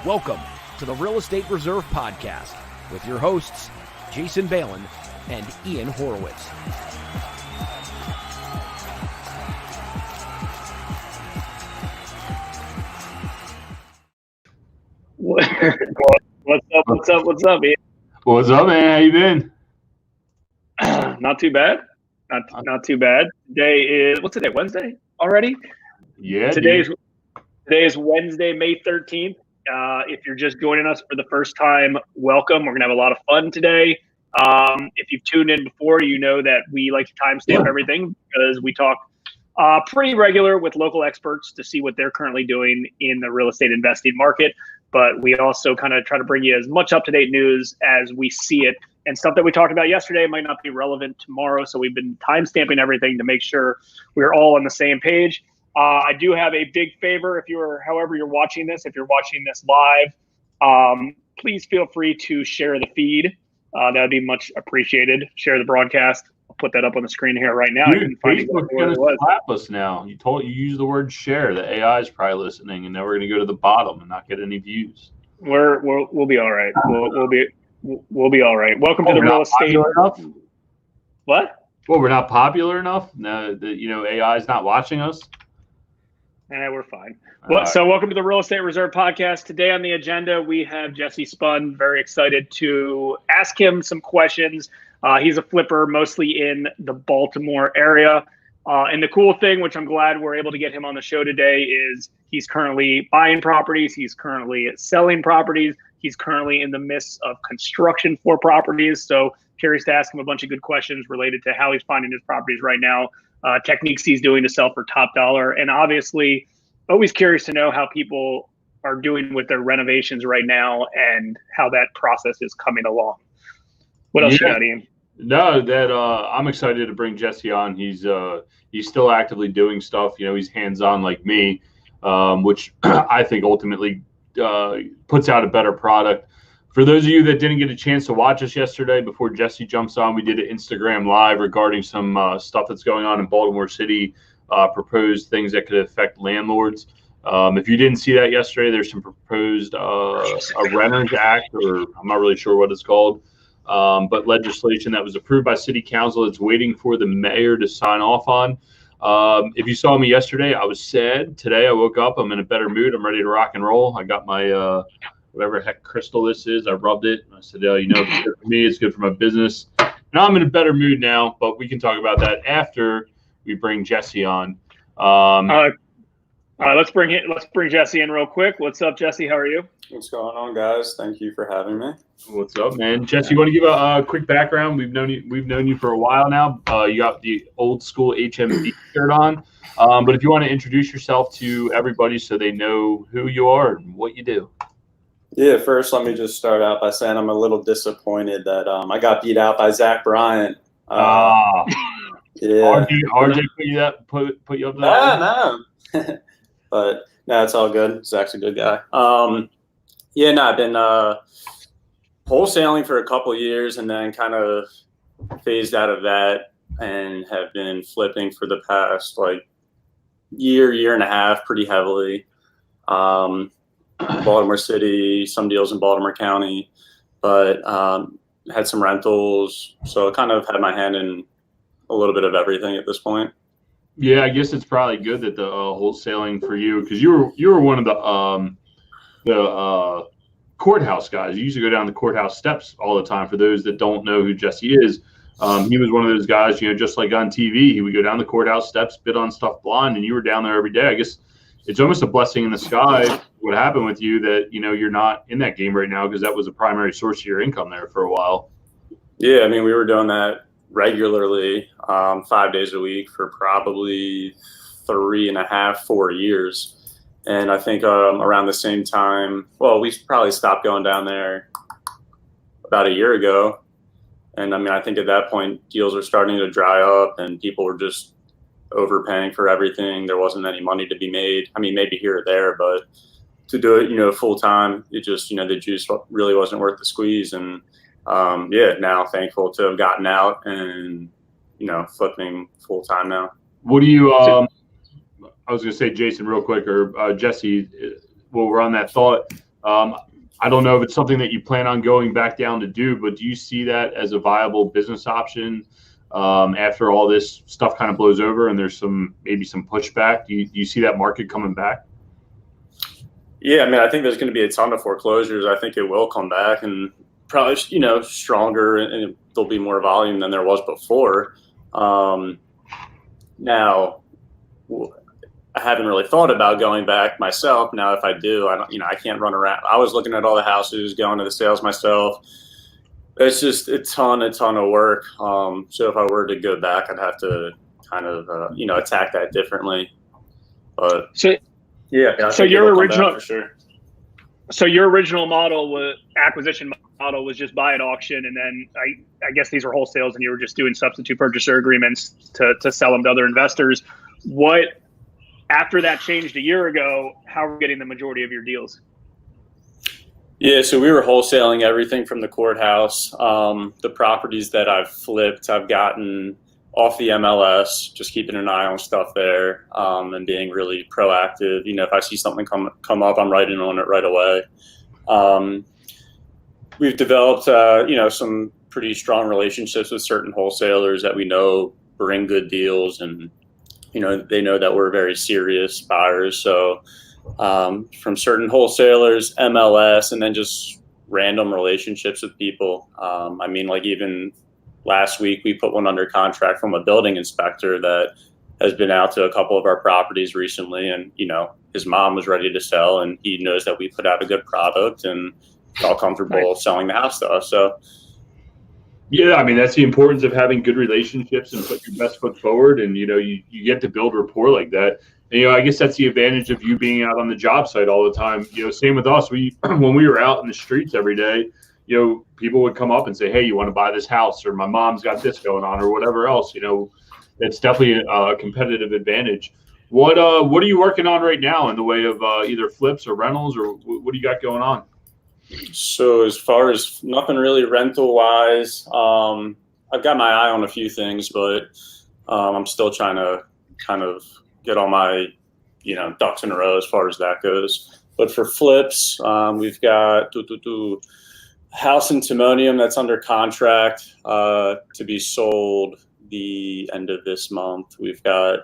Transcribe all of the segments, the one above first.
Welcome to the Real Estate Reserve Podcast with your hosts, Jason Balin and Ian Horowitz. What's up, Ian? What's up, man? How you been? Not too bad. Not too bad. Today is, what's today? Wednesday already? Yeah. Today is Wednesday, May 13th. If you're just joining us for the first time, welcome. We're gonna have a lot of fun today. If you've tuned in before, you know that we like to timestamp everything because we talk pretty regular with local experts to see what they're currently doing in the real estate investing market. But we also kind of try to bring you as much up-to-date news as we see it. And stuff that we talked about yesterday might not be relevant tomorrow. So we've been time-stamping everything to make sure we're all on the same page. I do have a big favor however you're watching this, if you're watching this live, please feel free to share the feed. That would be much appreciated. Share the broadcast. I'll put that up on the screen here right now. Dude, Facebook's going to slap us now. You used the word share. The AI is probably listening, and now we're going to go to the bottom and not get any views. We'll be all right. We'll be all right. Welcome to the real estate. What? Well, we're not popular enough. No, AI is not watching us. We're fine. Well, so welcome to the Real Estate Reserve Podcast. Today on the agenda, we have Jesse Spund. Very excited to ask him some questions. He's a flipper, mostly in the Baltimore area. And the cool thing, which I'm glad we're able to get him on the show today, is he's currently buying properties. He's currently selling properties. He's currently in the midst of construction for properties. So curious to ask him a bunch of good questions related to how he's finding his properties right now, techniques he's doing to sell for top dollar. And obviously, always curious to know how people are doing with their renovations right now and how that process is coming along. What else you got, Ian? No, I'm excited to bring Jesse on. He's still actively doing stuff. He's hands-on like me, which I think ultimately puts out a better product. For those of you that didn't get a chance to watch us yesterday, before Jesse jumps on, we did an Instagram live regarding some stuff that's going on in Baltimore City, proposed things that could affect landlords. If you didn't see that yesterday, there's some proposed a Renters Act, or I'm not really sure what it's called, but legislation that was approved by City Council. It's waiting for the mayor to sign off on. If you saw me yesterday, I was sad. Today I woke up, I'm in a better mood. I'm ready to rock and roll. I got my whatever heck crystal this is. I rubbed it. I said, it's good for me. It's good for my business. Now I'm in a better mood now, but we can talk about that after we bring Jesse on. All right, let's bring Jesse in real quick. What's up, Jesse? How are you? What's going on, guys? Thank you for having me. What's up, man? Jesse, you want to give a quick background? We've known you for a while now. You got the old school HMV shirt on, but if you want to introduce yourself to everybody so they know who you are and what you do. Yeah, first let me just start out by saying I'm a little disappointed that I got beat out by Zach Bryant. Yeah. RJ put you up there? No. But no, it's all good. Zach's a good guy. I've been wholesaling for a couple years and then kind of phased out of that and have been flipping for the past year and a half pretty heavily. Baltimore City, some deals in Baltimore County, but had some rentals. So I kind of had my hand in a little bit of everything at this point. Yeah, I guess it's probably good that the wholesaling for you, because you were one of the courthouse guys. You used to go down the courthouse steps all the time. For those that don't know who Jesse is, he was one of those guys, just like on TV, he would go down the courthouse steps, bid on stuff blind, and you were down there every day. I guess it's almost a blessing in the sky what happened with you that, you're not in that game right now, because that was a primary source of your income there for a while. Yeah, we were doing that regularly, 5 days a week for probably 3.5-4 years. And I think around the same time, we probably stopped going down there about a year ago. And I think at that point, deals were starting to dry up and people were just overpaying for everything. There wasn't any money to be made. Maybe here or there, but to do it, full time, it just, the juice really wasn't worth the squeeze. And now thankful to have gotten out and, flipping full time now. What do you, I was going to say, Jason, real quick, or Jesse, while we're on that thought, I don't know if it's something that you plan on going back down to do, but do you see that as a viable business option after all this stuff kind of blows over and there's maybe some pushback? Do you see that market coming back? Yeah, I mean, I think there's going to be a ton of foreclosures. I think it will come back and probably, stronger, and there'll be more volume than there was before. Now, I haven't really thought about going back myself. Now, if I do, I can't run around. I was looking at all the houses, going to the sales myself. It's just a ton of work. So if I were to go back, I'd have to kind of, attack that differently. But so your original, for sure. So your original acquisition model was just buy at auction, and then I guess these were wholesales, and you were just doing substitute purchaser agreements to sell them to other investors. After that changed a year ago, how are we getting the majority of your deals? Yeah, so we were wholesaling everything from the courthouse. The properties that I've flipped, I've gotten off the MLS, just keeping an eye on stuff there, and being really proactive. If I see something come up, I'm writing on it right away. We've developed, some pretty strong relationships with certain wholesalers that we know bring good deals, and they know that we're very serious buyers. So from certain wholesalers, MLS, and then just random relationships with people. Even last week, we put one under contract from a building inspector that has been out to a couple of our properties recently. And, his mom was ready to sell, and he knows that we put out a good product and felt comfortable selling the house to us. So, yeah, I mean, that's the importance of having good relationships and put your best foot forward. And, you get to build rapport like that. And, I guess that's the advantage of you being out on the job site all the time. Same with us. When we were out in the streets every day, people would come up and say, hey, you want to buy this house, or my mom's got this going on, or whatever else. It's definitely a competitive advantage. What are you working on right now in the way of either flips or rentals, or what do you got going on? So as far as nothing really rental wise, I've got my eye on a few things, but I'm still trying to kind of get all my, ducks in a row as far as that goes. But for flips, we've got house in Timonium that's under contract to be sold the end of this month. We've got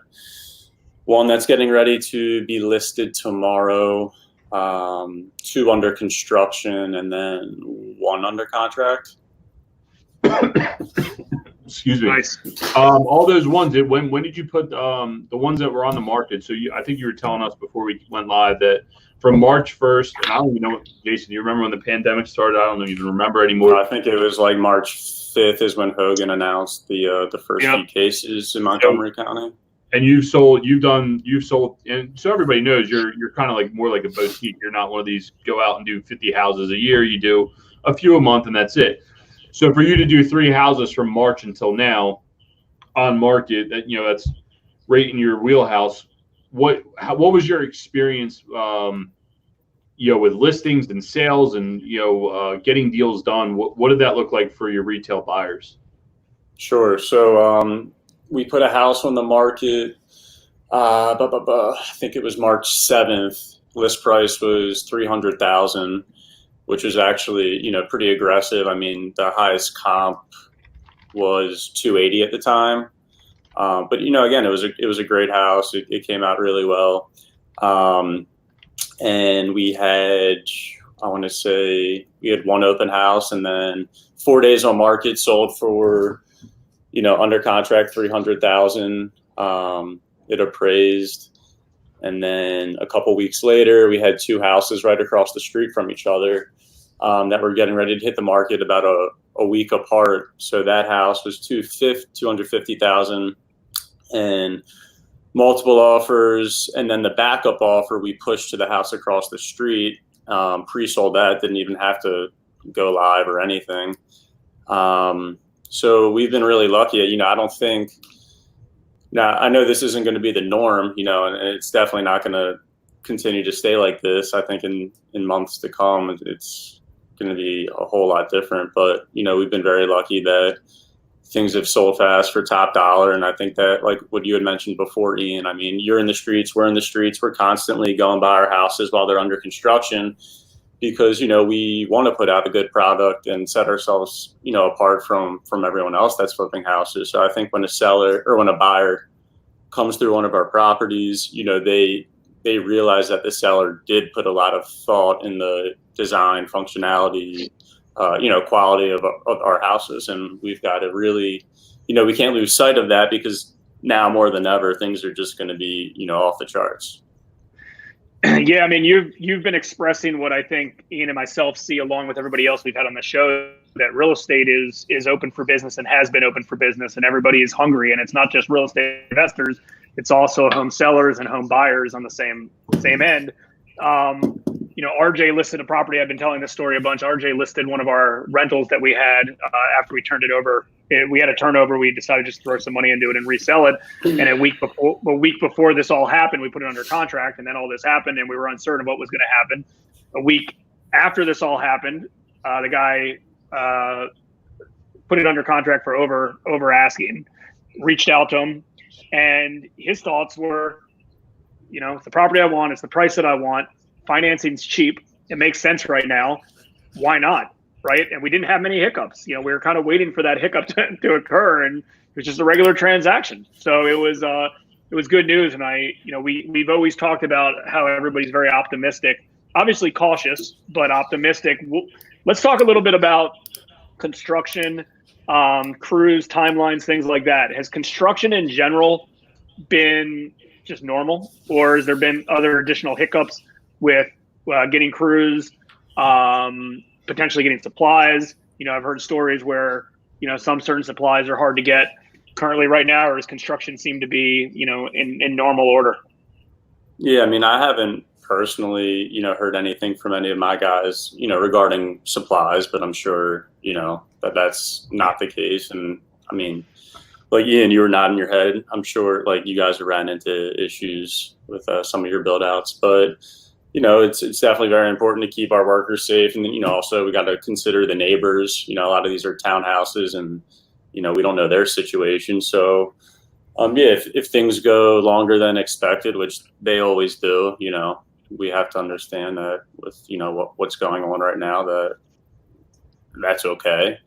one that's getting ready to be listed tomorrow, 2 under construction, and then 1 under contract. Excuse me. Nice. All those ones. When did you put the ones that were on the market? So I think you were telling us before we went live that from March 1st, and I don't even know, Jason, you remember when the pandemic started? I don't even remember anymore. I think it was like March 5th is when Hogan announced the first few cases in Montgomery County. And you've sold, and so everybody knows you're kind of like more like a boutique. You're not one of these go out and do 50 houses a year. You do a few a month, and that's it. So for you to do 3 houses from March until now on market, that's right in your wheelhouse. What was your experience, with listings and sales and getting deals done? What did that look like for your retail buyers? Sure. So we put a house on the market. I think it was March 7th. List price was $300,000, which was actually pretty aggressive. I mean, the highest comp was $280 at the time. But again, it was a great house. It came out really well. And we had, I want to say, we had 1 open house, and then 4 days on market, sold for, under contract $300,000. It appraised. And then a couple weeks later, we had 2 houses right across the street from each other that were getting ready to hit the market about a week apart. So that house was $250,000 and multiple offers. And then the backup offer we pushed to the house across the street, pre-sold that, didn't even have to go live or anything. So we've been really lucky. I don't think, now I know this isn't going to be the norm, and it's definitely not going to continue to stay like this. I think in months to come, it's going to be a whole lot different. But, we've been very lucky that things have sold fast for top dollar. And I think that, like what you had mentioned before, Ian, I mean, you're in the streets, we're in the streets, we're constantly going by our houses while they're under construction. because, we want to put out a good product and set ourselves, apart from everyone else that's flipping houses. So I think when a buyer comes through one of our properties, they realize that the seller did put a lot of thought in the design, functionality, quality of our houses. And we've got to really, we can't lose sight of that, because now more than ever, things are just going to be, off the charts. Yeah, I mean, you've been expressing what I think Ian and myself see, along with everybody else we've had on the show, that real estate is open for business and has been open for business, and everybody is hungry. And it's not just real estate investors; it's also home sellers and home buyers on the same end. RJ listed a property. I've been telling this story a bunch. RJ listed one of our rentals that we had after we turned it over. We had a turnover. We decided to just throw some money into it and resell it. And a week before this all happened, we put it under contract, and then all this happened, and we were uncertain of what was going to happen. A week after this all happened, the guy put it under contract for over asking. Reached out to him, and his thoughts were, it's the property I want. It's the price that I want. Financing's cheap. It makes sense right now. Why not? Right. And we didn't have many hiccups. We were kind of waiting for that hiccup to occur, and it was just a regular transaction. So it was good news. And we've always talked about how everybody's very optimistic, obviously cautious, but optimistic. Let's talk a little bit about construction, crews, timelines, things like that. Has construction in general been just normal, or has there been other additional hiccups with getting crews, potentially getting supplies? I've heard stories where, some certain supplies are hard to get currently right now, or does construction seem to be, in normal order? Yeah, I mean, I haven't personally, heard anything from any of my guys, regarding supplies, but I'm sure, that's not the case. And I mean, like Ian, you were nodding your head. I'm sure like you guys have ran into issues with some of your build outs, but it's definitely very important to keep our workers safe. And, also we got to consider the neighbors. A lot of these are townhouses, and, we don't know their situation. So, if things go longer than expected, which they always do, we have to understand that with, what's going on right now, that's okay.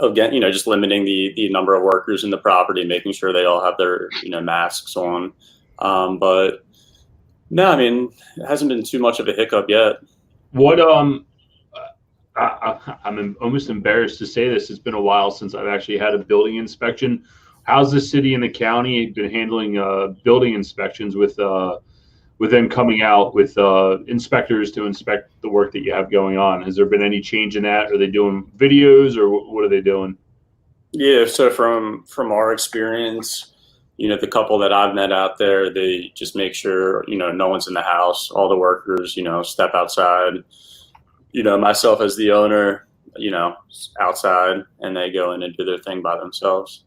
Again, just limiting the number of workers in the property, making sure they all have their, masks on. But no, I mean, it hasn't been too much of a hiccup yet. What I'm almost embarrassed to say this. It's been a while since I've actually had a building inspection. How's the city and the county been handling building inspections with them coming out with inspectors to inspect the work that you have going on? Has there been any change in that? Are they doing videos, or what are they doing? Yeah, so from our experience, the couple that I've met out there, they just make sure, no one's in the house. All the workers, step outside. Myself as the owner, outside, and they go in and do their thing by themselves.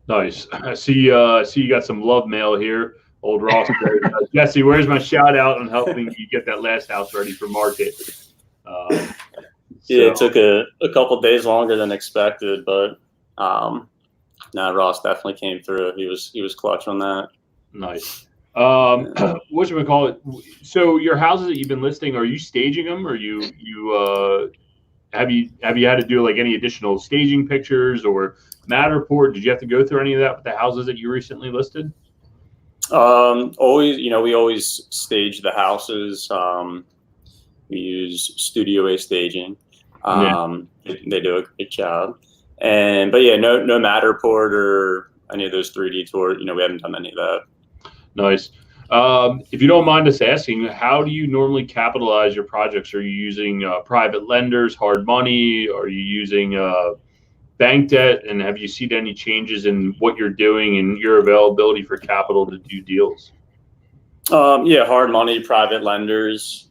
Nice. I see you got some love mail here. Old Ross. Jesse, where's my shout out on helping you get that last house ready for market? Yeah, it took a couple days longer than expected, but Ross definitely came through. He was clutch on that. Nice. What should we call it? So your houses that you've been listing, are you staging them, or you have you had to do like any additional staging pictures or Matterport? Did you have to go through any of that with the houses that you recently listed? Always, we always stage the houses. We use Studio A staging. They do a great job. But yeah, no Matterport or any of those 3D tours. We haven't done any of that. Nice. If you don't mind us asking, how do you normally capitalize your projects? Are you using private lenders, hard money? Are you using bank debt? And have you seen any changes in what you're doing and your availability for capital to do deals? Yeah, hard money, private lenders.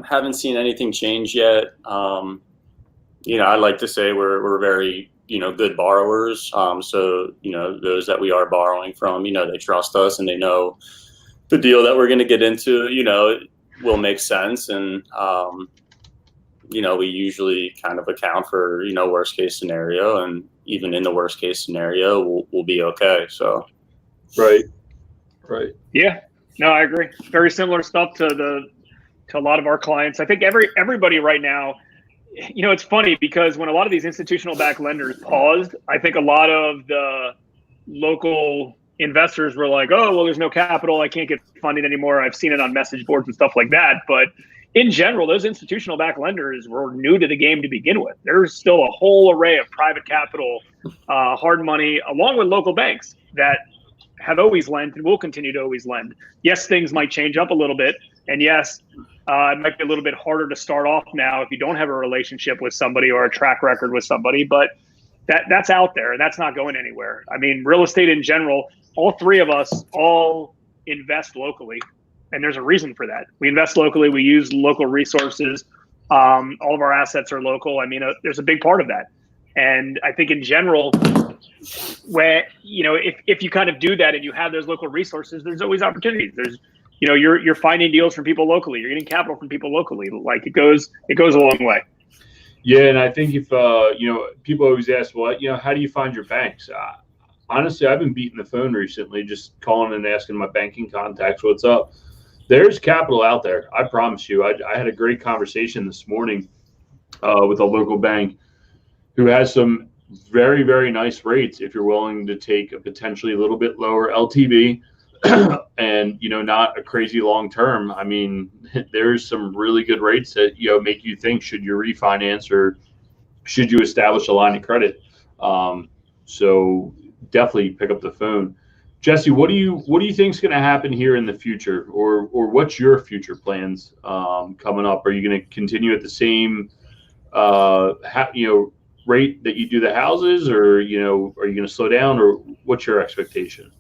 Haven't seen anything change yet. I'd like to say we're very, good borrowers. So, those that we are borrowing from, they trust us and they know the deal that we're going to get into, will make sense. And, we usually kind of account for, worst case scenario, and even in the worst case scenario, we'll be okay. So. Right. Yeah, no, I agree. Very similar stuff to to a lot of our clients. I think everybody right now, it's funny because when a lot of these institutional backed lenders paused, I think a lot of the local investors were like, oh, well, there's no capital. I can't get funding anymore. I've seen it on message boards and stuff like that. But in general, those institutional backed lenders were new to the game to begin with. There's still a whole array of private capital, hard money, along with local banks that have always lent and will continue to always lend. Yes, things might change up a little bit. And yes, it might be a little bit harder to start off now if you don't have a relationship with somebody or a track record with somebody, but that's out there and that's not going anywhere. I mean, real estate in general, all three of us all invest locally, and there's a reason for that. We invest locally. We use local resources. All of our assets are local. I mean, there's a big part of that. And I think in general, where, if you kind of do that and you have those local resources, there's always opportunities. There's, you're finding deals from people locally. You're getting capital from people locally. Like it goes a long way. Yeah, and I think if people always ask, well, how do you find your banks? Honestly, I've been beating the phone recently, just calling and asking my banking contacts what's up. There's capital out there. I promise you. I had a great conversation this morning with a local bank who has some very, very nice rates if you're willing to take a potentially a little bit lower LTV and, not a crazy long term. I mean, there's some really good rates that, make you think, should you refinance or should you establish a line of credit? So definitely pick up the phone. Jesse, what do you think is going to happen here in the future, or what's your future plans coming up? Are you going to continue at the same, rate that you do the houses, or are you going to slow down, or what's your expectation?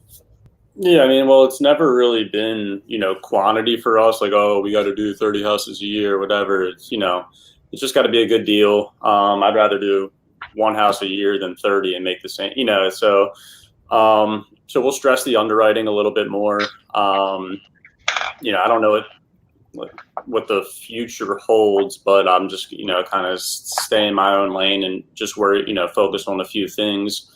Yeah, I mean, well, it's never really been, quantity for us, like, oh, we got to do 30 houses a year, whatever. It's, it's just got to be a good deal. I'd rather do one house a year than 30 and make the same, so we'll stress the underwriting a little bit more. I don't know what the future holds, but I'm just, kind of stay in my own lane and just focus on a few things.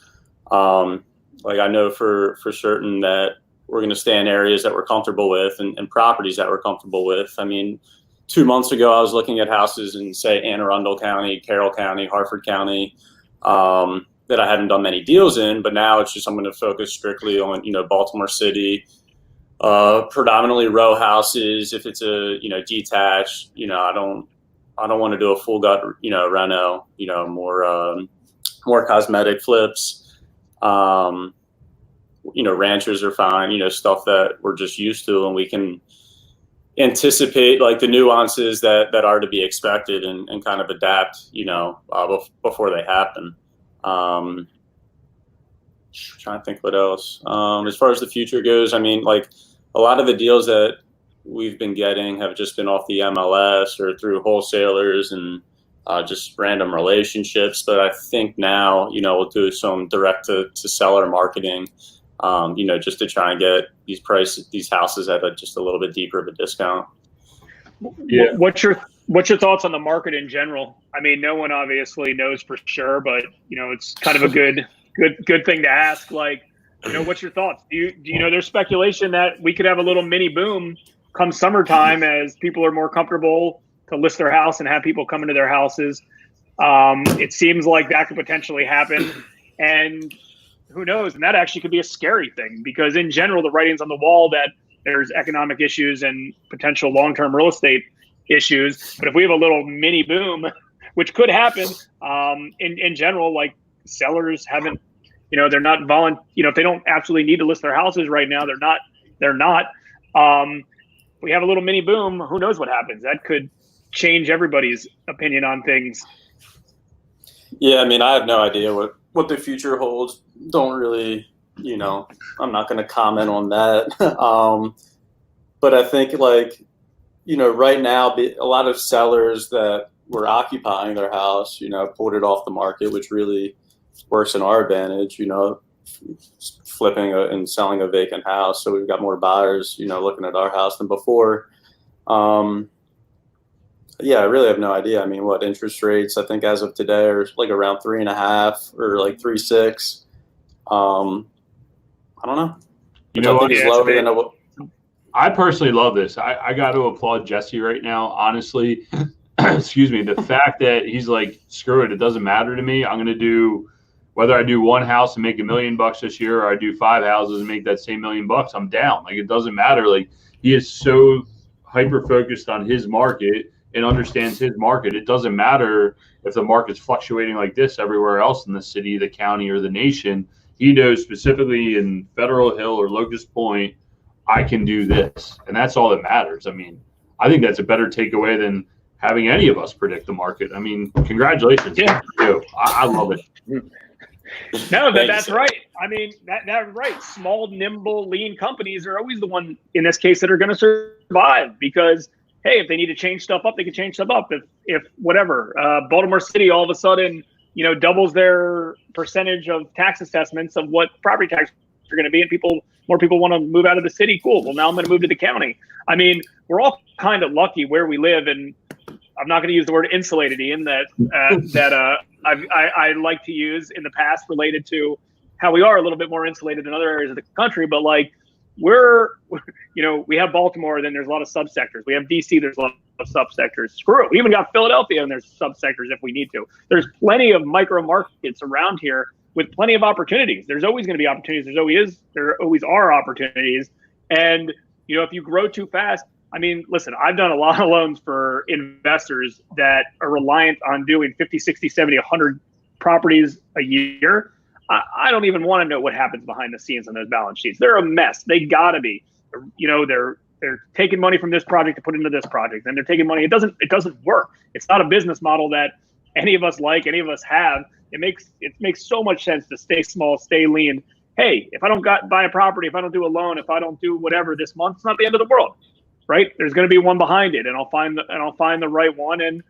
Like I know for certain that we're going to stay in areas that we're comfortable with and properties that we're comfortable with. I mean, 2 months ago, I was looking at houses in, say, Anne Arundel County, Carroll County, Harford County, that I haven't done many deals in, but now it's just I'm going to focus strictly on, Baltimore City, predominantly row houses. If it's a, detached, I don't want to do a full gut, reno, more cosmetic flips. Ranchers are fine, stuff that we're just used to, and we can anticipate like the nuances that are to be expected and kind of adapt, before they happen. Trying to think what else. As far as the future goes, I mean, like a lot of the deals that we've been getting have just been off the MLS or through wholesalers and just random relationships. But I think now, we'll do some direct to seller marketing, just to try and get these houses at just a little bit deeper of a discount. Yeah. What's your thoughts on the market in general? I mean, no one obviously knows for sure, but it's kind of a good thing to ask. Like, what's your thoughts? Do you know there's speculation that we could have a little mini boom come summertime as people are more comfortable to list their house and have people come into their houses. It seems like that could potentially happen, and who knows? And that actually could be a scary thing because in general, the writing's on the wall that there's economic issues and potential long-term real estate issues. But if we have a little mini boom, which could happen, in general, like sellers haven't, they're not if they don't absolutely need to list their houses right now, they're not. We have a little mini boom, who knows what happens? That could change everybody's opinion on things. Yeah, I mean, I have no idea what the future holds. Don't really, I'm not going to comment on that. But I think right now, a lot of sellers that were occupying their house, pulled it off the market, which really works in our advantage, flipping and selling a vacant house. So we've got more buyers, looking at our house than before. Yeah, I really have no idea. I mean, what interest rates, I think as of today are like around 3.5 or like 3.6. I don't know. I think it's lower than I personally love this. I got to applaud Jesse right now. Honestly, excuse me. The fact that he's like, screw it. It doesn't matter to me. I'm going to do, whether I do one house and make $1 million this year, or I do 5 houses and make that same $1 million, I'm down. Like, it doesn't matter. Like, he is so hyper focused on his market and understands his market. It doesn't matter if the market's fluctuating like this everywhere else in the city, the county, or the nation. He knows specifically in Federal Hill or Locust Point, I can do this. And that's all that matters. I mean, I think that's a better takeaway than having any of us predict the market. I mean, congratulations. Yeah. I love it. No, that's right. I mean, that's right. Small, nimble, lean companies are always the one, in this case, that are going to survive because, hey, if they need to change stuff up, they can change stuff up. If whatever, Baltimore City all of a sudden, doubles their percentage of tax assessments of what property taxes are going to be, and more people want to move out of the city. Cool. Well, now I'm going to move to the county. I mean, we're all kind of lucky where we live, and I'm not going to use the word insulated, Ian, that I like to use in the past related to how we are a little bit more insulated than other areas of the country. But like we have Baltimore, then there's a lot of subsectors. We have DC, there's a lot of subsectors. Screw it. We even got Philadelphia, and there's subsectors if we need to. There's plenty of micro markets around here with plenty of opportunities. There's always going to be opportunities. There always are opportunities. And, if you grow too fast, I mean, listen, I've done a lot of loans for investors that are reliant on doing 50, 60, 70, 100 properties a year. I don't even want to know what happens behind the scenes on those balance sheets. They're a mess. They got to be. They're taking money from this project to put into this project, and they're taking money. It doesn't work. It's not a business model that any of us like, any of us have. It makes so much sense to stay small, stay lean. Hey, if I don't buy a property, if I don't do a loan, if I don't do whatever this month, it's not the end of the world, right? There's going to be one behind it, and I'll find the right one. And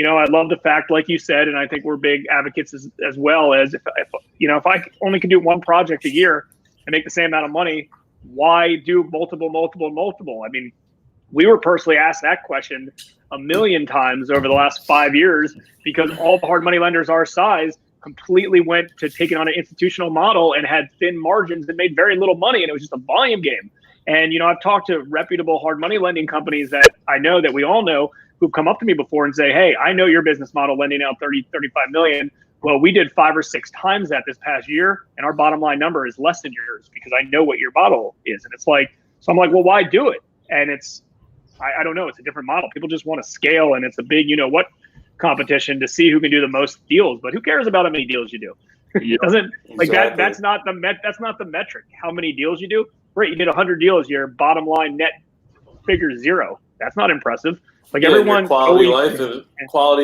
I love the fact, like you said, and I think we're big advocates as well, as if I only can do one project a year and make the same amount of money, why do multiple? I mean, we were personally asked that question 1 million times over the last 5 years because all the hard money lenders our size completely went to taking on an institutional model and had thin margins and made very little money, and it was just a volume game. And I've talked to reputable hard money lending companies that I know, that we all know, who've come up to me before and say, hey, I know your business model lending out 30, 35 million. Well, we did 5 or 6 times that this past year, and our bottom line number is less than yours because I know what your model is. And it's like, so I'm like, well, why do it? And I don't know. It's a different model. People just want to scale, and it's a big, competition to see who can do the most deals. But who cares about how many deals you do? It doesn't like exactly. That's not the metric. How many deals you do? Great, you did 100 deals. Your bottom line net figure 0. That's not impressive. Like everyone, quality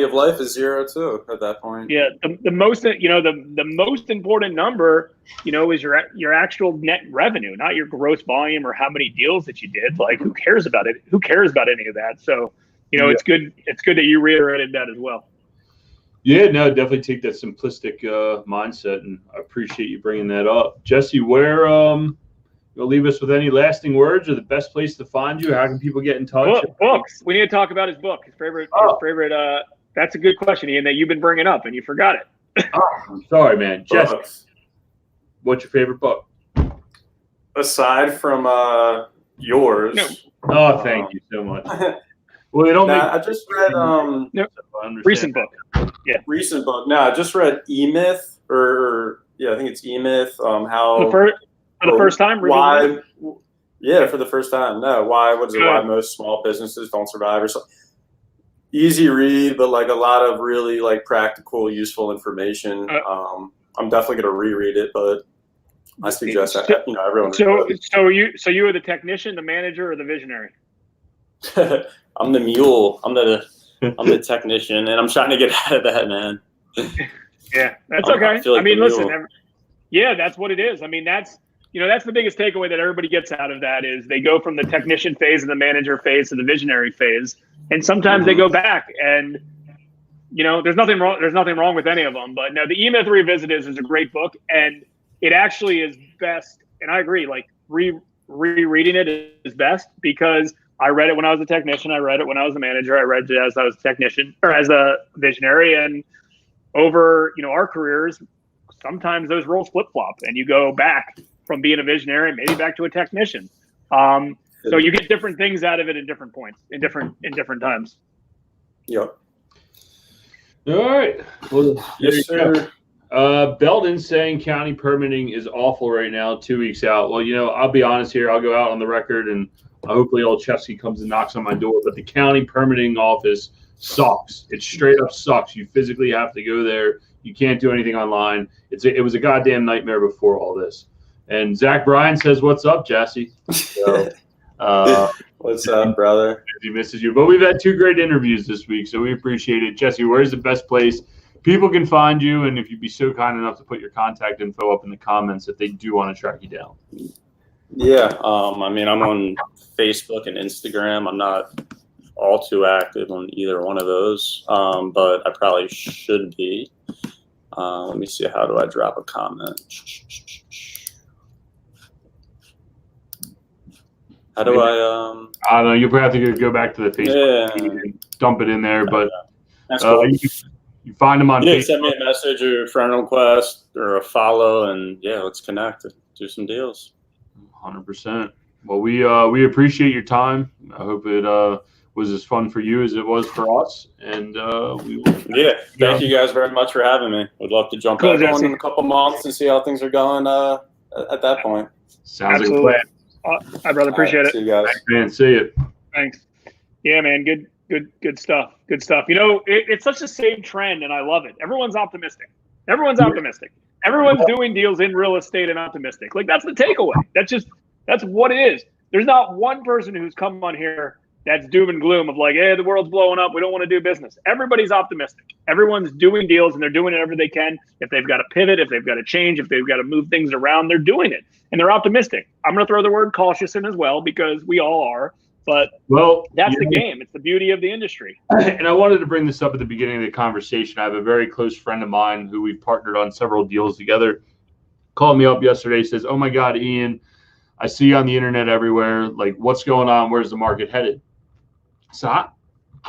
of life is 0 too at that point. Yeah, the most the most important number is your actual net revenue, not your gross volume or how many deals that you did. Like, who cares about it? Who cares about any of that? So it's good. It's good that you reiterated that as well. Yeah, no, definitely take that simplistic mindset, and I appreciate you bringing that up, Jesse. Where you'll leave us with any lasting words, or the best place to find you? How can people get in touch? Books. We need to talk about his book. His favorite. That's a good question, Ian, that you've been bringing up, and you forgot it. I'm sorry, man. Jesse, what's your favorite book? Aside from yours. No. Oh, thank you so much. Well, I just read recent book. Yeah. Recent book. No, I just read E-Myth, or I think it's E-Myth. How for the first time? Why? Yeah, for the first time. No, why? What is it? Why most small businesses don't survive, or something. Easy read, but like a lot of really like practical, useful information. I'm definitely going to reread it, but I suggest that everyone. So you are the technician, the manager, or the visionary? I'm the mule. I'm the technician, and I'm trying to get out of that, man. Yeah, that's okay. I mean, listen. That's what it is. I mean, that's the biggest takeaway that everybody gets out of that is they go from the technician phase and the manager phase to the visionary phase, and sometimes they go back. And there's nothing wrong. There's nothing wrong with any of them. But no, the E-Myth Revisited is a great book, and it actually is best. And I agree. Like rereading it is best because I read it when I was a technician. I read it when I was a manager. I read it as I was a technician or as a visionary. And over, our careers, sometimes those roles flip-flop and you go back from being a visionary maybe back to a technician. So you get different things out of it at different points, in different times. Yep. All right. Well, Yes, sir. Belden saying county permitting is awful right now, 2 weeks out. Well, I'll be honest here. I'll go out on the record, and hopefully old Chesky comes and knocks on my door. But the county permitting office sucks. It straight up sucks. You physically have to go there. You can't do anything online. It was a goddamn nightmare before all this. And Zach Bryan says, "What's up, Jesse?" So, what's up, brother? He misses you. But we've had 2 great interviews this week, so we appreciate it. Jesse, where's the best place people can find you, and if you'd be so kind enough to put your contact info up in the comments if they do want to track you down? Yeah, I'm on Facebook and Instagram. I'm not all too active on either one of those, but I probably should be. Let me see. How do I drop a comment? How do I? I don't know. You'll probably have to go back to the Facebook and dump it in there, but that's cool. You find them on Facebook. Send me a message or a friend request or a follow, and let's connect. Do some deals. 100%. Well, we appreciate your time. I hope it was as fun for you as it was for us, and we will. Yeah, thank you guys very much for having me. Would love to jump back on in a couple months and see how things are going at that point. Sounds like a plan. I brother, appreciate it. See you guys. Thanks, man. See you. Thanks. Yeah, man. Good stuff. Good stuff. It's such a same trend, and I love it. Everyone's optimistic. Everyone's doing deals in real estate and optimistic. Like, that's the takeaway. That's what it is. There's not one person who's come on here that's doom and gloom of like, hey, the world's blowing up, we don't want to do business. Everybody's optimistic. Everyone's doing deals, and they're doing whatever they can. If they've got to pivot, if they've got to change, if they've got to move things around, they're doing it. And they're optimistic. I'm going to throw the word cautious in as well, because we all are. But that's the game. It's the beauty of the industry. And I wanted to bring this up at the beginning of the conversation. I have a very close friend of mine who we've partnered on several deals together. Called me up yesterday, says, "Oh my God, Ian, I see you on the internet everywhere. Like, what's going on? Where's the market headed?" So I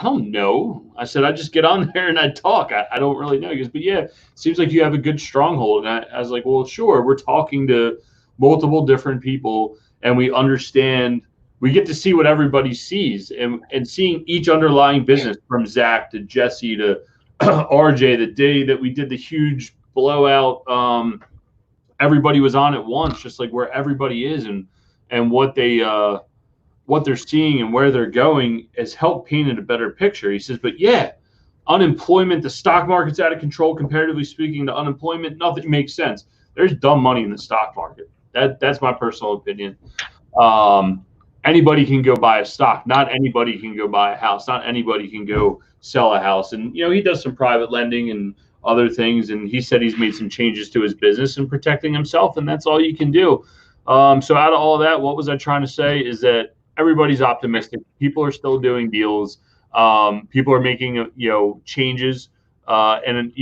don't know. I said, I just get on there and I talk. I don't really know. He goes, "But yeah, it seems like you have a good stronghold." And I was like, well, sure. We're talking to multiple different people, and we understand. We get to see what everybody sees, and seeing each underlying business, from Zach to Jesse to RJ. The day that we did the huge blowout, everybody was on at once, just like where everybody is and what they're seeing and where they're going has helped paint a better picture. He says, but yeah, unemployment, the stock market's out of control. Comparatively speaking to unemployment, nothing makes sense. There's dumb money in the stock market. That's my personal opinion. Anybody can go buy a stock. Not anybody can go buy a house. Not anybody can go sell a house. And, he does some private lending and other things. And he said he's made some changes to his business and protecting himself. And that's all you can do. So out of all of that, what was I trying to say is that everybody's optimistic. People are still doing deals. People are making, changes. And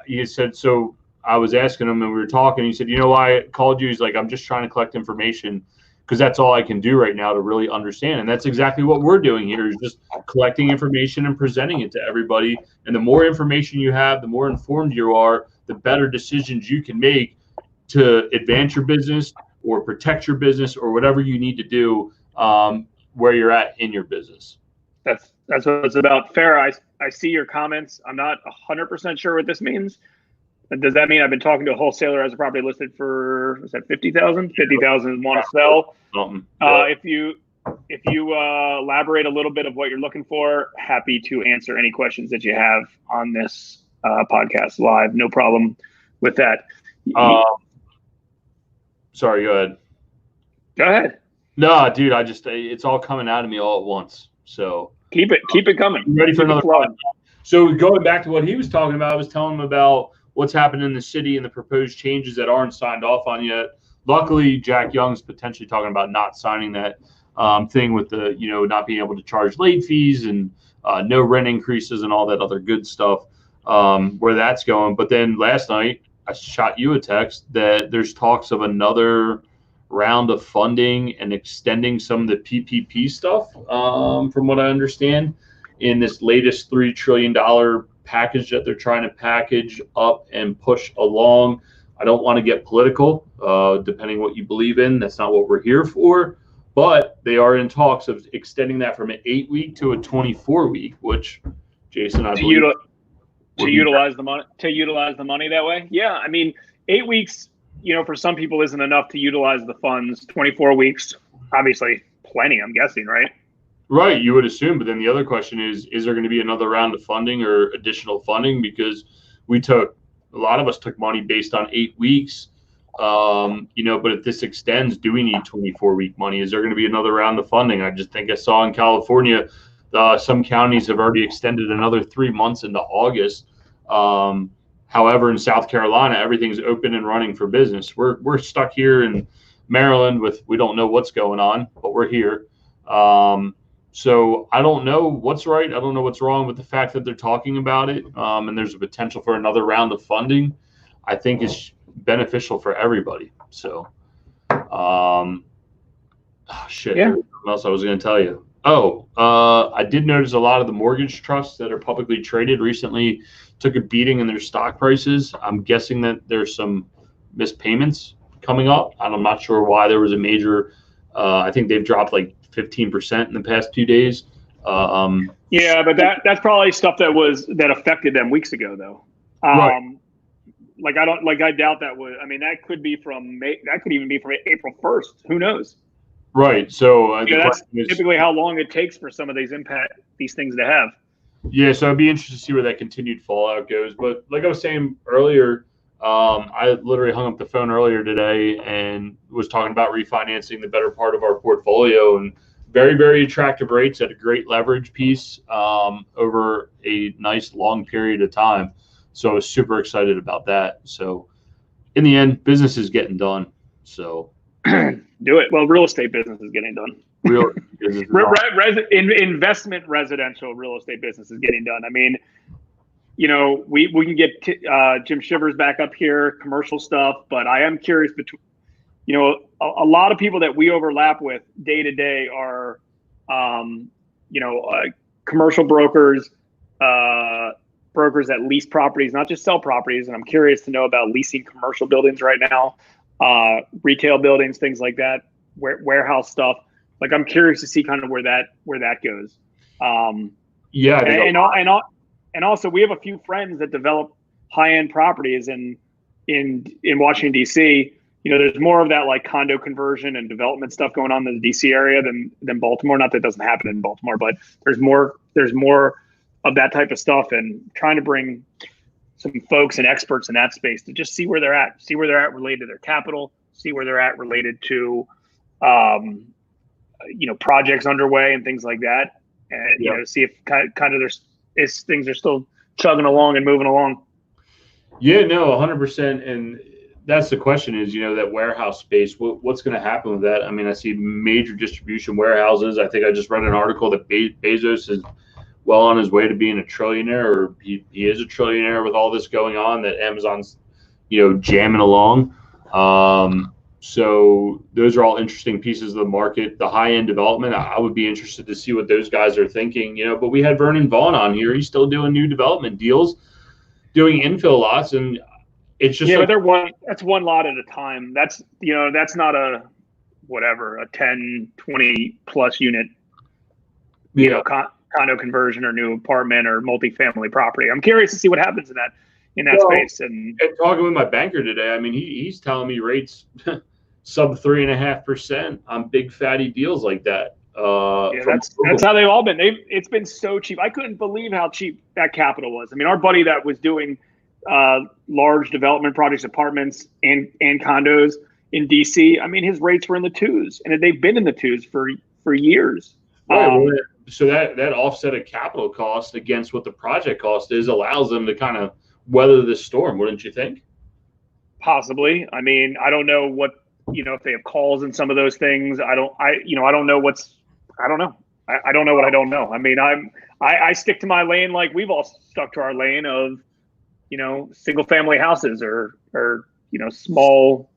he said, so I was asking him and we were talking. He said, why I called you? He's like, I'm just trying to collect information, because that's all I can do right now to really understand. And that's exactly what we're doing here, is just collecting information and presenting it to everybody. And the more information you have, the more informed you are, the better decisions you can make to advance your business or protect your business or whatever you need to do where you're at in your business. That's what it's about. Fair. I see your comments. I'm not 100% sure what this means. Does that mean I've been talking to a wholesaler as a property listed for, is that 50,000? 50,000 want to sell. If you elaborate a little bit of what you're looking for, happy to answer any questions that you have on this podcast live. No problem with that. Sorry, go ahead. Go ahead. No, dude, it's all coming out of me all at once. So keep it coming. I'm ready for another one. So going back to what he was talking about, I was telling him about what's happened in the city and the proposed changes that aren't signed off on yet. Luckily, Jack Young's potentially talking about not signing that thing with the, not being able to charge late fees and no rent increases and all that other good stuff, where that's going. But then last night, I shot you a text that there's talks of another round of funding and extending some of the PPP stuff, from what I understand, in this latest $3 trillion package that they're trying to package up and push along. I don't want to get political, depending what you believe in. That's not what we're here for. but they are in talks of extending that from an 8-week to a 24-week, which Jason, I believe, to utilize the money that way. Yeah, I mean, 8 weeks, for some people isn't enough to utilize the funds. 24 weeks, obviously, plenty. I'm guessing, right? Right, you would assume. But then the other question is there going to be another round of funding or additional funding? Because a lot of us took money based on 8 weeks. But if this extends, do we need 24-week money? Is there going to be another round of funding? I just think I saw in California, some counties have already extended another 3 months into August. However, in South Carolina, everything's open and running for business. We're stuck here in Maryland we don't know what's going on, but we're here. So I don't know what's right. I don't know what's wrong with the fact that they're talking about it. And there's a potential for another round of funding. I think is beneficial for everybody. So, shit. Yeah. What else I was going to tell you? I did notice a lot of the mortgage trusts that are publicly traded recently took a beating in their stock prices. I'm guessing that there's some missed payments coming up. I'm not sure why there was a major. I think they've dropped like 15% in the past 2 days. Yeah, but that's probably stuff that affected them weeks ago, though. Right. I doubt that would. I mean, that could be from May. That could even be from April 1st. Who knows? Right. So that's typically how long it takes for some of these things to have. Yeah. So I'd be interested to see where that continued fallout goes. But like I was saying earlier, I literally hung up the phone earlier today and was talking about refinancing the better part of our portfolio, and very, very attractive rates at a great leverage piece over a nice long period of time. So I was super excited about that. So in the end, business is getting done. So do it. Well, real estate business is getting done. Investment residential real estate business is getting done. I mean, we can get Jim Shivers back up here, commercial stuff, but I am curious between, a lot of people that we overlap with day to day are, commercial brokers, brokers that lease properties, not just sell properties. And I'm curious to know about leasing commercial buildings right now, retail buildings, things like that, warehouse stuff. Like, I'm curious to see kind of where that goes. And also we have a few friends that develop high-end properties in Washington, D.C. There's more of that like condo conversion and development stuff going on in the D.C. area than Baltimore. Not that it doesn't happen in Baltimore, but there's more of that type of stuff, and trying to bring some folks and experts in that space to just see where they're at related to their capital, see where they're at related to, projects underway and things like that. And, see if kind of things are still chugging along and moving along. Yeah, no, 100%. And that's the question is, that warehouse space, what's going to happen with that? I mean, I see major distribution warehouses. I think I just read an article that Bezos is well on his way to being a trillionaire, or he is a trillionaire with all this going on, that Amazon's, jamming along. So those are all interesting pieces of the market. The high-end development, I would be interested to see what those guys are thinking, but we had Vernon Vaughn on here. He's still doing new development deals, doing infill lots, and it's just but that's one lot at a time. That's not a 10, 20 plus unit, condo conversion or new apartment or multifamily property. I'm curious to see what happens in that space. And talking with my banker today, I mean, he's telling me rates sub 3.5% on big fatty deals like that. That's how they've all been. It's been so cheap. I couldn't believe how cheap that capital was. I mean, our buddy that was doing large development projects, apartments and condos in DC, I mean, his rates were in the twos, and they've been in the twos for years. Right. So that offset of capital cost against what the project cost is allows them to kind of weather this storm, wouldn't you think? Possibly. I mean, I don't know what, if they have calls and some of those things. I don't know what I don't know. I mean, I stick to my lane like we've all stuck to our lane of, single family houses or small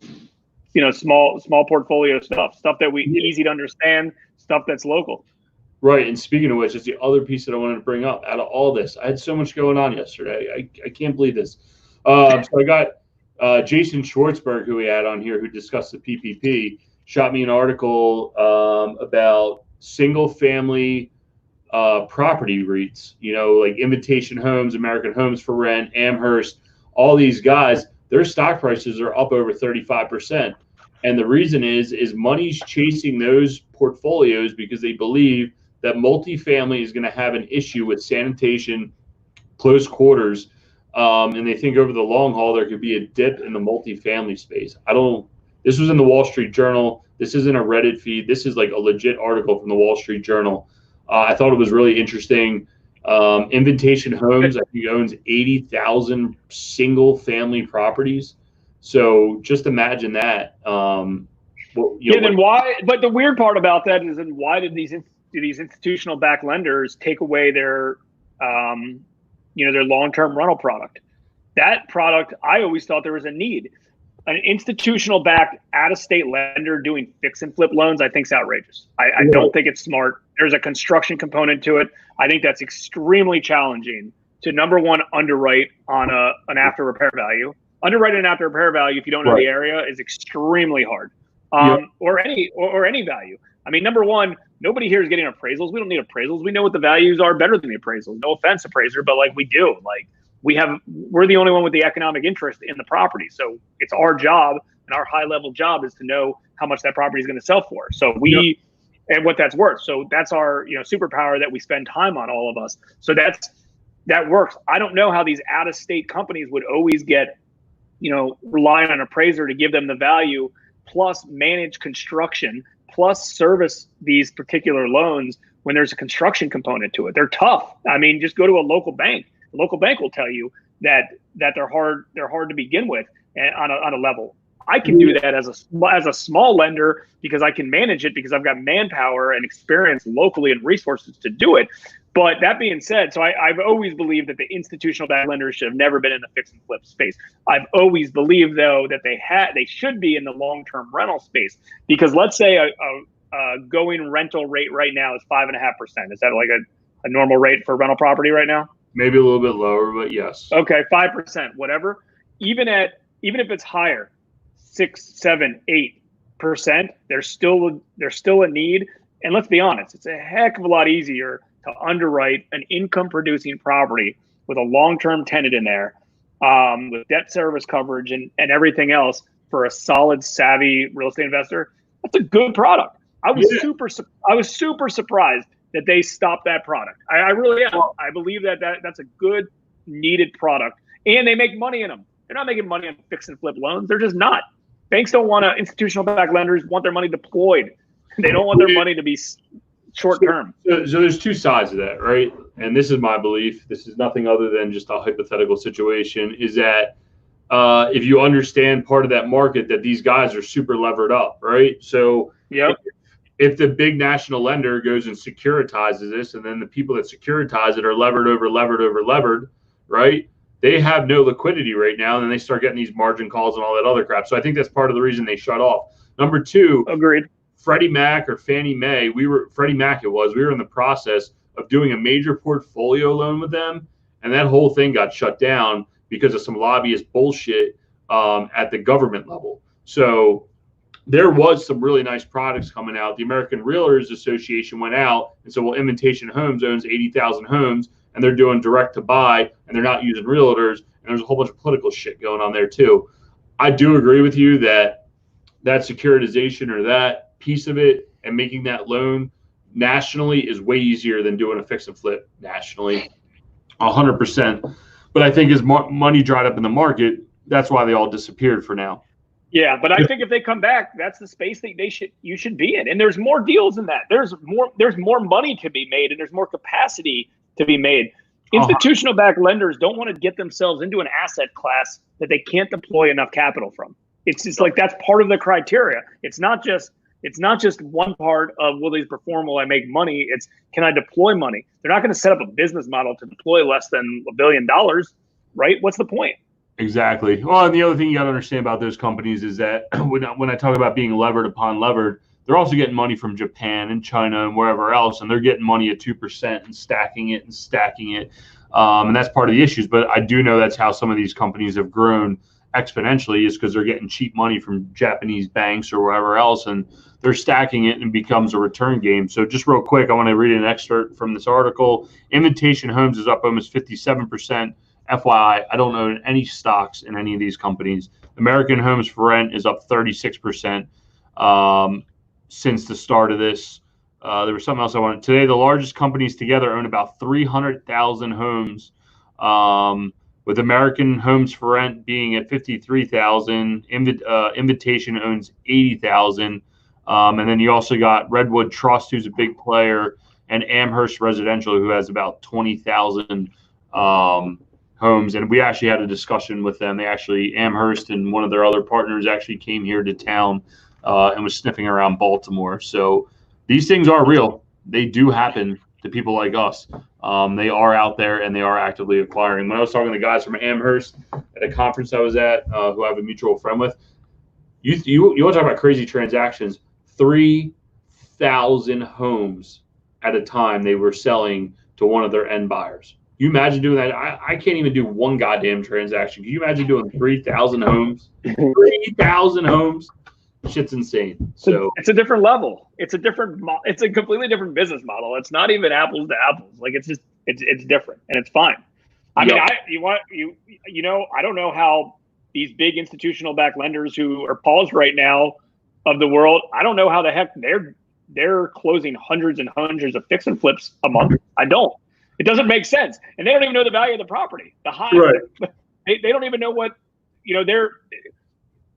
portfolio stuff that we easy to understand, stuff that's local. Right. And speaking of which, it's the other piece that I wanted to bring up out of all this. I had so much going on yesterday. I can't believe this. So I got Jason Schwartzberg, who we had on here, who discussed the PPP. shot me an article about single-family property REITs, like Invitation Homes, American Homes for Rent, Amherst, all these guys, their stock prices are up over 35%. And the reason is money's chasing those portfolios because they believe that multifamily is going to have an issue with sanitation, close quarters, and they think over the long haul there could be a dip in the multifamily space. This was in the Wall Street Journal. This isn't a Reddit feed. This is like a legit article from the Wall Street Journal. I thought it was really interesting. Invitation Homes, I think, owns 80,000 single-family properties. So just imagine that. Then why? But the weird part about that is, then why did these institutional-backed lenders take away their long-term rental product? That product, I always thought there was a need. An institutional-backed out-of-state lender doing fix and flip loans, I think, is outrageous. I don't think it's smart. There's a construction component to it. I think that's extremely challenging to, number one, underwrite on an after repair value. Underwriting an after repair value, if you don't know the area, is extremely hard. Or any value. I mean, number one, nobody here is getting appraisals. We don't need appraisals. We know what the values are better than the appraisals. No offense, appraiser, but we do. We're the only one with the economic interest in the property. So it's our job, and our high level job is to know how much that property is going to sell for. So and what that's worth. So that's our, superpower that we spend time on, all of us. So that works. I don't know how these out of state companies would always get, rely on an appraiser to give them the value, plus manage construction, plus service these particular loans when there's a construction component to it. They're tough. I mean, just go to a local bank. A local bank will tell you that they're hard to begin with and on a level. I can do that as a small lender because I can manage it because I've got manpower and experience locally and resources to do it. But that being said, so I've always believed that the institutional backed lenders should have never been in the fix and flip space. I've always believed, though, that they should be in the long-term rental space, because let's say a going rental rate right now is 5.5%. Is that like a normal rate for rental property right now? Maybe a little bit lower, but yes. Okay, 5%, whatever. Even if it's higher, 6, 7, 8%, there's still a need. And let's be honest, it's a heck of a lot easier to underwrite an income-producing property with a long-term tenant in there, with debt service coverage and everything else for a solid, savvy real estate investor. That's a good product. I was super surprised that they stopped that product. I really am. I believe that's a good, needed product, and they make money in them. They're not making money on fix and flip loans. They're just not. Banks don't want to. Institutional backed lenders want their money deployed. They don't want their money to be short term. So there's two sides of that, right? And this is my belief. This is nothing other than just a hypothetical situation. Is that if you understand part of that market, that these guys are super levered up, right? So if the big national lender goes and securitizes this, and then the people that securitize it are levered, right? They have no liquidity right now, and then they start getting these margin calls and all that other crap. So I think that's part of the reason they shut off. Number two, agreed. Freddie Mac or Fannie Mae, Freddie Mac we were in the process of doing a major portfolio loan with them, and that whole thing got shut down because of some lobbyist bullshit at the government level. So there was some really nice products coming out. The American Realtors Association went out and said, well, Invitation Homes owns 80,000 homes, and they're doing direct to buy, and they're not using realtors, and there's a whole bunch of political shit going on there too. I do agree with you that securitization or that piece of it and making that loan nationally is way easier than doing a fix and flip nationally, 100%. But I think as money dried up in the market, that's why they all disappeared for now. Yeah, but I think if they come back, that's the space that you should be in. And there's more deals than that. There's more money to be made, and there's more capacity to be made. Institutional backed lenders don't want to get themselves into an asset class that they can't deploy enough capital from. It's just like that's part of the criteria. It's not just one part of will these perform, will I make money? It's can I deploy money? They're not going to set up a business model to deploy less than $1 billion, right? What's the point? Exactly. Well, and the other thing you got to understand about those companies is that when I talk about being levered upon levered, they're also getting money from Japan and China and wherever else, and they're getting money at 2% and stacking it. And that's part of the issues. But I do know that's how some of these companies have grown exponentially is because they're getting cheap money from Japanese banks or wherever else, and they're stacking it and it becomes a return game. So just real quick, I want to read an excerpt from this article. Invitation Homes is up almost 57%. FYI, I don't own any stocks in any of these companies. American Homes for Rent is up 36% since the start of this. There was something else I wanted. Today, the largest companies together own about 300,000 homes, with American Homes for Rent being at 53,000. Invitation owns 80,000. And then you also got Redwood Trust, who's a big player, and Amherst Residential, who has about 20,000 homes. And we actually had a discussion with them. Amherst and one of their other partners actually came here to town and was sniffing around Baltimore. So these things are real. They do happen to people like us. They are out there and they are actively acquiring. When I was talking to the guys from Amherst at a conference I was at, who I have a mutual friend with, you want to talk about crazy transactions, 3,000 homes at a time they were selling to one of their end buyers. You imagine doing that? I can't even do one goddamn transaction. Can you imagine doing 3,000 homes? 3,000 homes? Shit's insane. So it's a different level. It's a completely different business model. It's not even apples to apples. Like it's different and it's fine. I mean, I don't know how these big institutional backed lenders who are paused right now of the world, I don't know how the heck they're closing hundreds and hundreds of fix and flips a month. I don't. It doesn't make sense. And they don't even know the value of the property. They don't even know what,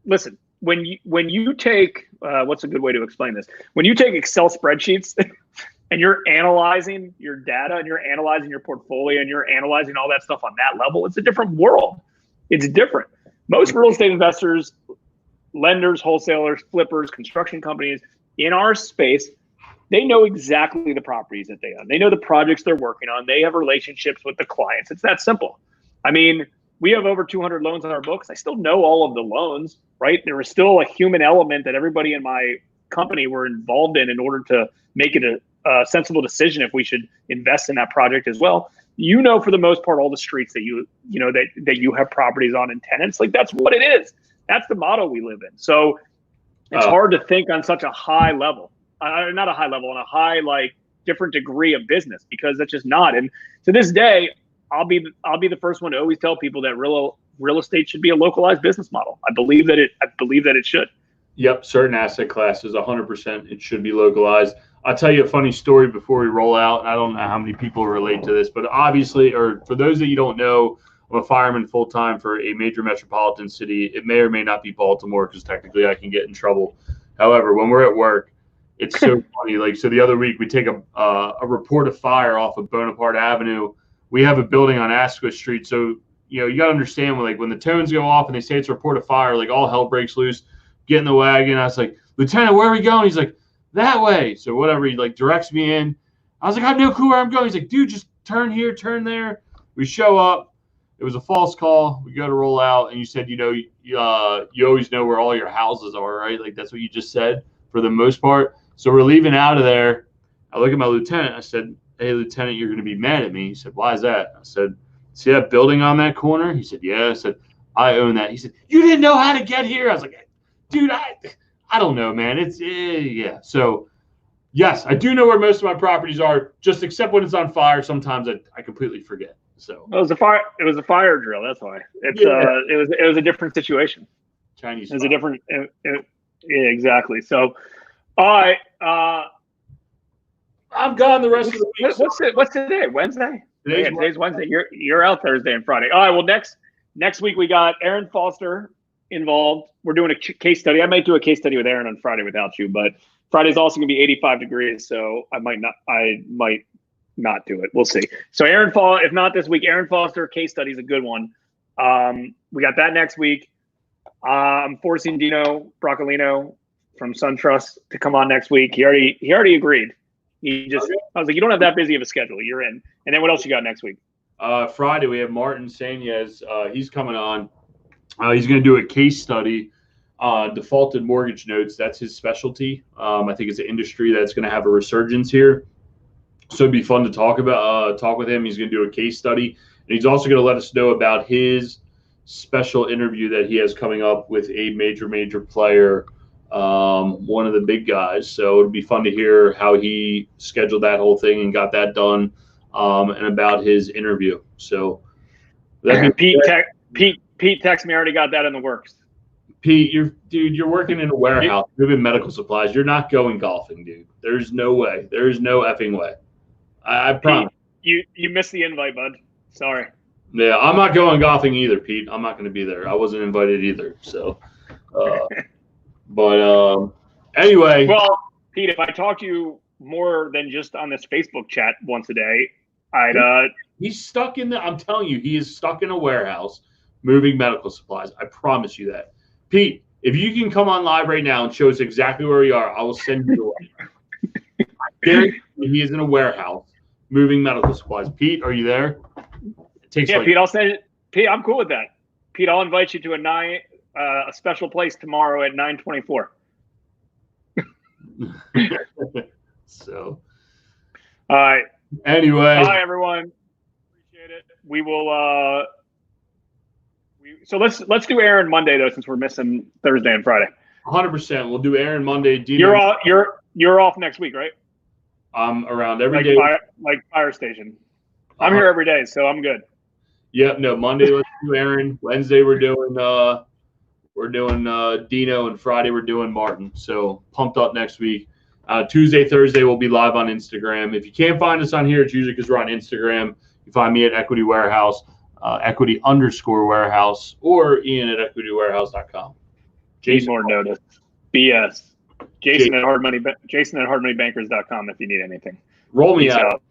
listen, when you take, what's a good way to explain this? When you take Excel spreadsheets and you're analyzing your data and you're analyzing your portfolio and you're analyzing all that stuff on that level, it's a different world. It's different. Most real estate investors, lenders, wholesalers, flippers, construction companies in our space, they know exactly the properties that they own. They know the projects they're working on. They have relationships with the clients. It's that simple. I mean, we have over 200 loans on our books. I still know all of the loans, right? There was still a human element that everybody in my company were involved in order to make it a sensible decision if we should invest in that project as well. For the most part, all the streets that that you have properties on and tenants, like that's what it is. That's the model we live in. So it's hard to think on such a high level. Not a high level, on a high, different degree of business, because that's just not. And to this day, I'll be the first one to always tell people that real estate should be a localized business model. I believe that it should. Yep, certain asset classes, 100%, it should be localized. I'll tell you a funny story before we roll out. I don't know how many people relate to this, but obviously, or for those that you don't know, I'm a fireman full time for a major metropolitan city. It may or may not be Baltimore, because technically I can get in trouble. However, when we're at work, it's so funny. So the other week we take a report of fire off of Bonaparte Avenue. We have a building on Asquith Street. So, you got to understand when the tones go off and they say it's a report of fire, all hell breaks loose. Get in the wagon. I was like, Lieutenant, where are we going? He's like, that way. So whatever, he directs me in. I was like, I have no clue where I'm going. He's like, dude, just turn here, turn there. We show up. It was a false call. We go to roll out. And you said, you always know where all your houses are, right? That's what you just said for the most part. So we're leaving out of there. I look at my lieutenant. I said, hey, Lieutenant, you're going to be mad at me. He said, why is that? I said, see that building on that corner? He said, yeah. I said, I own that. He said, you didn't know how to get here? I was like, dude, I don't know, man. It's yeah. So yes, I do know where most of my properties are, just except when it's on fire. Sometimes I completely forget. So it was a fire drill. That's why it was a different situation. Chinese. It was a different. Yeah, exactly. So, all right. I'm gone the rest of the week. What's today? Wednesday? Today's Wednesday. You're out Thursday and Friday. All right. Well, next week we got Aaron Foster involved. We're doing a case study. I might do a case study with Aaron on Friday without you, but Friday's also going to be 85 degrees, so I might not do it. We'll see. So if not this week, Aaron Foster case study is a good one. We got that next week. I'm forcing Dino Broccolino from SunTrust to come on next week. He already agreed. I was like, you don't have that busy of a schedule. You're in. And then what else you got next week? Friday we have Martin Sanez. He's coming on. He's going to do a case study on defaulted mortgage notes. That's his specialty. I think it's an industry that's going to have a resurgence here. So it'd be fun to talk with him. He's going to do a case study, and he's also going to let us know about his special interview that he has coming up with a major player, one of the big guys. So it'll be fun to hear how he scheduled that whole thing and got that done, and about his interview. So Pete texted me, already got that in the works. Pete, you're working in a warehouse, moving medical supplies. You're not going golfing, dude. There's no way. There is no effing way. I promise. Pete, you missed the invite, bud. Sorry. Yeah, I'm not going golfing either, Pete. I'm not going to be there. I wasn't invited either. So, but anyway. Well, Pete, if I talk to you more than just on this Facebook chat once a day, He's stuck in I'm telling you, he is stuck in a warehouse moving medical supplies. I promise you that. Pete, if you can come on live right now and show us exactly where you are, I will send you the link. He is in a warehouse moving medical supplies. Pete, are you there? Pete, I'll send it. Pete, I'm cool with that. Pete, I'll invite you to a special place tomorrow at 9:24. So, all right. Anyway, bye everyone. Appreciate it. We will. So let's do Aaron Monday though, since we're missing Thursday and Friday. 100%. We'll do Aaron Monday. You're off next week, right? I'm around every day. Like fire station. I'm here every day, so I'm good. Yep. No, Monday let's do Aaron. Wednesday we're doing Dino, and Friday we're doing Martin. So pumped up next week. Tuesday, Thursday we'll be live on Instagram. If you can't find us on here, it's usually because we're on Instagram. You find me at Equity Warehouse, Equity_Warehouse, or Ian at EquityWarehouse.com. Jason more notice. BS. Jason at hardmoneybankers.com if you need anything. Roll me out.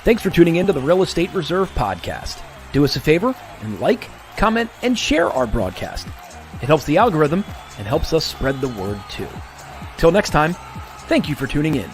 Thanks for tuning in to the Real Estate Reserve Podcast. Do us a favor and like, comment, and share our broadcast. It helps the algorithm and helps us spread the word too. Till next time, thank you for tuning in.